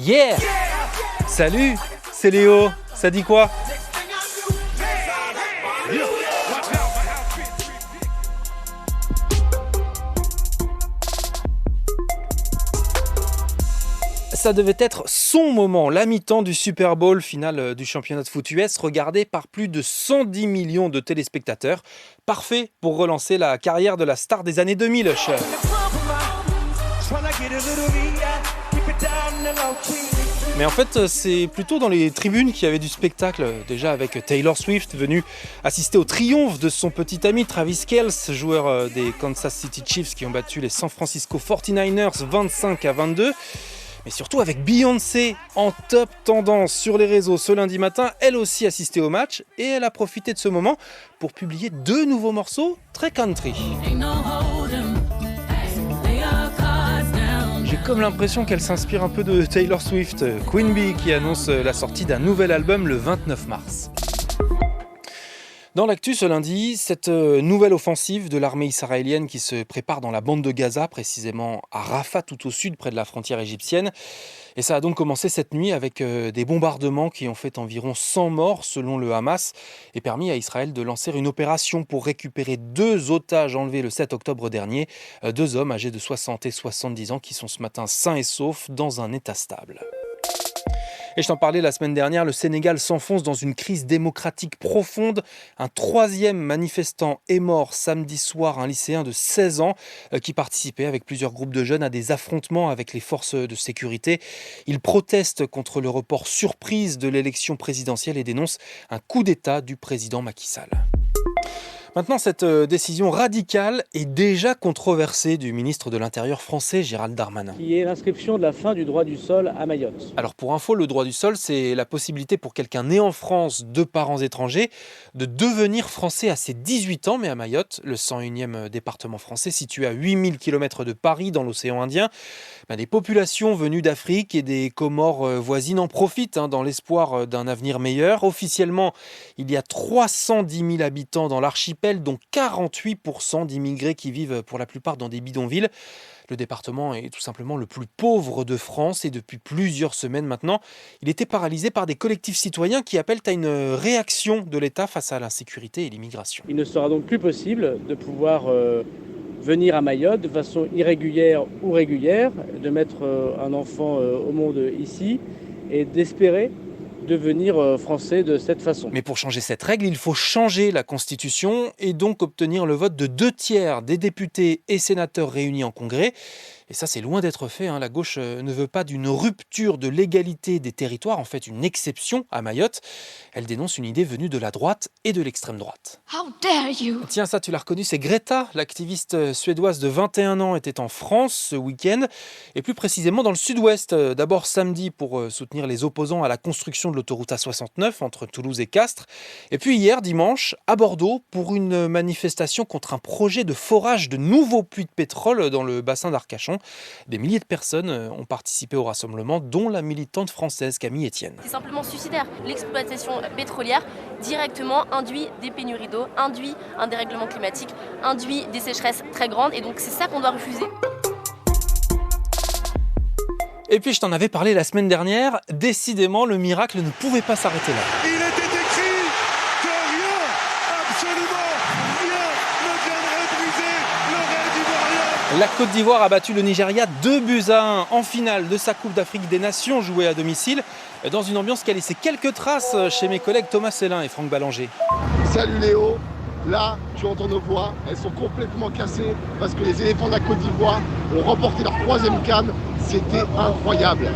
Yeah! Salut, c'est Léo, ça dit quoi? Ça devait être son moment, la mi-temps du Super Bowl, finale du championnat de foot US, regardé par plus de 110 millions de téléspectateurs. Parfait pour relancer la carrière de la star des années 2000, Cher. Mais en fait, c'est plutôt dans les tribunes qu'il y avait du spectacle, déjà avec Taylor Swift venu assister au triomphe de son petit ami Travis Kelce, joueur des Kansas City Chiefs qui ont battu les San Francisco 49ers 25-22. Mais surtout avec Beyoncé en top tendance sur les réseaux ce lundi matin, elle aussi assistait au match et elle a profité de ce moment pour publier 2 nouveaux morceaux très country. J'ai comme l'impression qu'elle s'inspire un peu de Taylor Swift, Queen Bee qui annonce la sortie d'un nouvel album le 29 mars. Dans l'actu ce lundi, cette nouvelle offensive de l'armée israélienne qui se prépare dans la bande de Gaza, précisément à Rafah tout au sud près de la frontière égyptienne. Et ça a donc commencé cette nuit avec des bombardements qui ont fait environ 100 morts selon le Hamas et permis à Israël de lancer une opération pour récupérer 2 otages enlevés le 7 octobre dernier, 2 hommes âgés de 60 et 70 ans qui sont ce matin sains et saufs dans un état stable. Et je t'en parlais la semaine dernière, le Sénégal s'enfonce dans une crise démocratique profonde. Un 3e manifestant est mort samedi soir, un lycéen de 16 ans qui participait avec plusieurs groupes de jeunes à des affrontements avec les forces de sécurité. Il proteste contre le report surprise de l'élection présidentielle et dénonce un coup d'État du président Macky Sall. Maintenant, cette décision radicale est déjà controversée du ministre de l'Intérieur français, Gérald Darmanin. Qui est l'inscription de la fin du droit du sol à Mayotte. Alors pour info, le droit du sol, c'est la possibilité pour quelqu'un né en France de parents étrangers de devenir français à ses 18 ans, mais à Mayotte, le 101e département français situé à 8000 km de Paris dans l'océan Indien, des populations venues d'Afrique et des Comores voisines en profitent dans l'espoir d'un avenir meilleur. Officiellement, il y a 310 000 habitants dans l'archipel, dont 48% d'immigrés qui vivent pour la plupart dans des bidonvilles. Le département est tout simplement le plus pauvre de France et depuis plusieurs semaines maintenant, il était paralysé par des collectifs citoyens qui appellent à une réaction de l'État face à l'insécurité et l'immigration. Il ne sera donc plus possible de pouvoir venir à Mayotte de façon irrégulière ou régulière, de mettre un enfant au monde ici et d'espérer devenir français de cette façon. Mais pour changer cette règle, il faut changer la Constitution et donc obtenir le vote de 2/3 des députés et sénateurs réunis en Congrès. Et ça, c'est loin d'être fait. La gauche ne veut pas d'une rupture de l'égalité des territoires, en fait une exception à Mayotte. Elle dénonce une idée venue de la droite et de l'extrême droite. How dare you! Tiens, ça, tu l'as reconnu, c'est Greta, l'activiste suédoise de 21 ans, était en France ce week-end, et plus précisément dans le sud-ouest. D'abord samedi pour soutenir les opposants à la construction de l'autoroute A69 entre Toulouse et Castres, et puis hier, dimanche, à Bordeaux, pour une manifestation contre un projet de forage de nouveaux puits de pétrole dans le bassin d'Arcachon. Des milliers de personnes ont participé au rassemblement, dont la militante française Camille Etienne. C'est simplement suicidaire. L'exploitation pétrolière directement induit des pénuries d'eau, induit un dérèglement climatique, induit des sécheresses très grandes et donc c'est ça qu'on doit refuser. Et puis je t'en avais parlé la semaine dernière, décidément le miracle ne pouvait pas s'arrêter là. Il était écrit que rien, absolument rien ne viendrait briser le rêve ivoirien. La Côte d'Ivoire a battu le Nigeria 2-1 en finale de sa Coupe d'Afrique des Nations jouée à domicile, dans une ambiance qui a laissé quelques traces chez mes collègues Thomas Célin et Franck Ballanger. Salut Léo, là tu entends nos voix, elles sont complètement cassées parce que les éléphants de la Côte d'Ivoire ont remporté leur 3e CAN, c'était incroyable.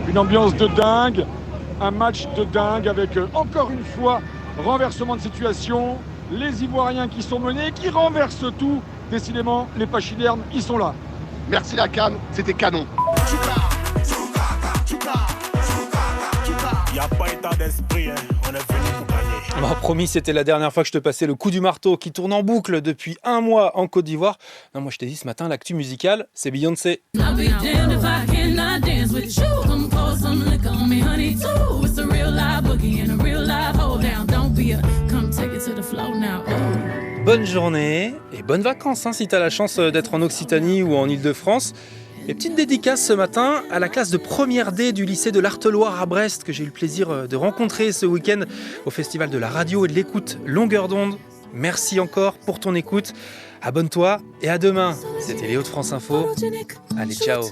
Une ambiance de dingue, un match de dingue avec encore une fois renversement de situation, les Ivoiriens qui sont menés, qui renversent tout. Décidément, les pachydermes, ils sont là. Merci la CAN, c'était canon. Il n'y a pas état d'esprit, on est venu pour gagner. Bon, promis, c'était la dernière fois que je te passais le coup du marteau qui tourne en boucle depuis un mois en Côte d'Ivoire. Non, moi je t'ai dit ce matin, l'actu musicale, c'est Beyoncé. Bonne journée et bonnes vacances si tu as la chance d'être en Occitanie ou en Île-de-France. Et petite dédicace ce matin à la classe de première D du lycée de l'Arteloire à Brest que j'ai eu le plaisir de rencontrer ce week-end au Festival de la radio et de l'écoute Longueur d'onde. Merci encore pour ton écoute. Abonne-toi et à demain. C'était Léo de France Info. Allez, ciao.